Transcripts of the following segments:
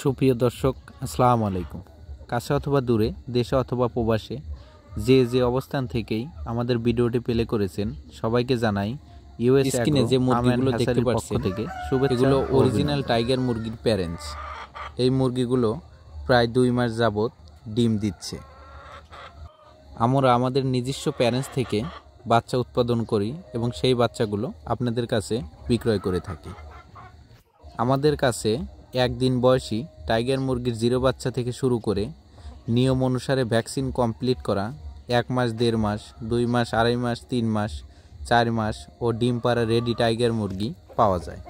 সুপ্রিয় দর্শক, আসসালামু আলাইকুম। কাছে অথবা দূরে, দেশে অথবা প্রবাসে যে অবস্থান থেকেই আমাদের ভিডিওটি প্লে করেছেন, সবাইকে জানাই ইউএস স্ক্রিনে যে মুরগিগুলো দেখতে পাচ্ছেন থেকে শুভেচ্ছা। এগুলো অরিজিনাল টাইগার মুরগির প্যারেন্টস। এই মুরগিগুলো প্রায় 2 মাস যাবত ডিম দিচ্ছে। আমরা আমাদের নিজস্ব প্যারেন্টস থেকে বাচ্চা উৎপাদন করি এবং সেই বাচ্চাগুলো আপনাদের কাছে বিক্রয় করে থাকি। আমাদের কাছে একদিন বয়সী টাইগার মুরগির 0 বাচ্চা থেকে শুরু করে নিয়ম অনুসারে ভ্যাকসিন কমপ্লিট করা 1 মাস, 1.5 মাস, 2 মাস, 2.5 মাস, 3 মাস, 4 মাস ও ডিম পাড়া রেডি টাইগার মুরগি পাওয়া যায়।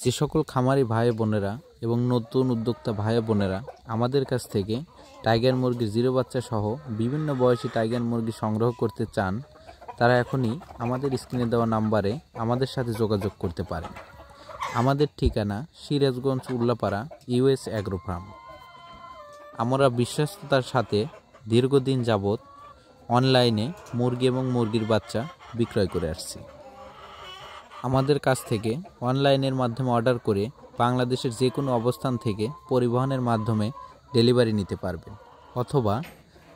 যে সকল খামারি ভাই বোনেরা এবং নতুন উদ্যোক্তা ভাই বোনেরা আমাদের কাছ থেকে টাইগার মুরগির 0 বাচ্চা সহ বিভিন্ন বয়সী টাইগার মুরগি সংগ্রহ করতে চান, তারা এখনই আমাদের স্ক্রিনে দেওয়া নাম্বারে আমাদের সাথে যোগাযোগ করতে পারেন। আমাদের ঠিকানা Sirajganj, Ullapara, US agro farm. আমরা বিশ্বস্ততার সাথে দীর্ঘদিন যাবৎ অনলাইনে মুরগি এবং মুরগির বাচ্চা বিক্রয় করে আসছি। আমাদের কাছ থেকে অনলাইনের মাধ্যমে অর্ডার করে বাংলাদেশের যে কোনো অবস্থান থেকে পরিবহনের মাধ্যমে ডেলিভারি নিতে পারবেন, অথবা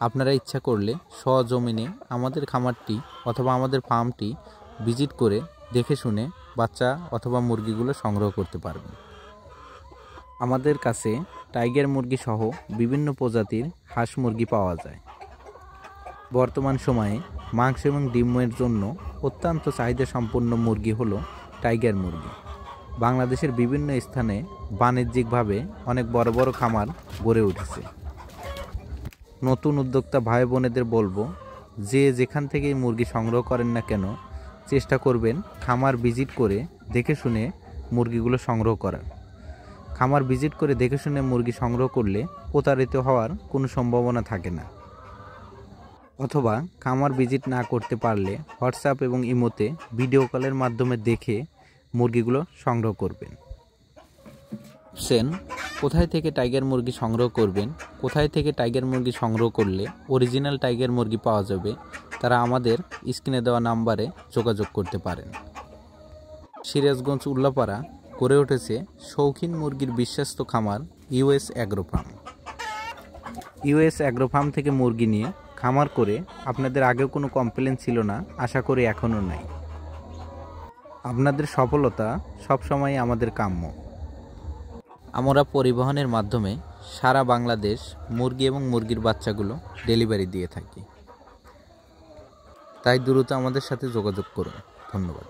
আপনারা ইচ্ছা করলে সজমিনে আমাদের খামারটি অথবা আমাদের ফার্মটি ভিজিট করে দেখে শুনে বাচ্চা অথবা মুরগিগুলো সংগ্রহ করতে পারবেন। আমাদের কাছে টাইগার মুরগি সহ বিভিন্ন প্রজাতির হাঁস মুরগি পাওয়া যায়। বর্তমান সময়ে মাংস এবং ডিমের জন্য অত্যন্ত চাহিদা সম্পন্ন মুরগি হলো টাইগার মুরগি। বাংলাদেশের বিভিন্ন স্থানে বাণিজ্যিকভাবে অনেক বড় বড় খামার গড়ে উঠেছে। নতুন উদ্যোক্তা ভাই বোনেদের বলবো, যে যেখান থেকেই মুরগি সংগ্রহ করেন না কেন, চেষ্টা করবেন খামার ভিজিট করে দেখে শুনে মুরগিগুলো সংগ্রহ করার। খামার ভিজিট করে দেখে শুনে মুরগি সংগ্রহ করলে প্রতারিত হওয়ার কোনো সম্ভাবনা থাকে না। অথবা খামার ভিজিট না করতে পারলে হোয়াটসঅ্যাপ এবং ইমোতে ভিডিও কলের মাধ্যমে দেখে মুরগিগুলো সংগ্রহ করবেন। কোথায় থেকে টাইগার মুরগি সংগ্রহ করবেন, কোথায় থেকে টাইগার মুরগি সংগ্রহ করলে অরিজিনাল টাইগার মুরগি পাওয়া যাবে, তারা আমাদের স্ক্রিনে দেওয়া নাম্বারে যোগাযোগ করতে পারেন। সিরাজগঞ্জ, উল্লাপাড়া গড়ে উঠেছে শৌখিন মুরগির বিশ্বস্ত খামার US agro farm. US agro farm থেকে মুরগি নিয়ে খামার করে আপনাদের আগেও কোনো কমপ্লেন ছিল না, আশা করি এখনও নাই। আপনাদের সফলতা সবসময় আমাদের কাম্য। আমরা পরিবহনের মাধ্যমে সারা বাংলাদেশ মুরগি এবং মুরগির বাচ্চাগুলো ডেলিভারি দিয়ে থাকি। তাই দ্রুত আমাদের সাথে যোগাযোগ করুন। ধন্যবাদ।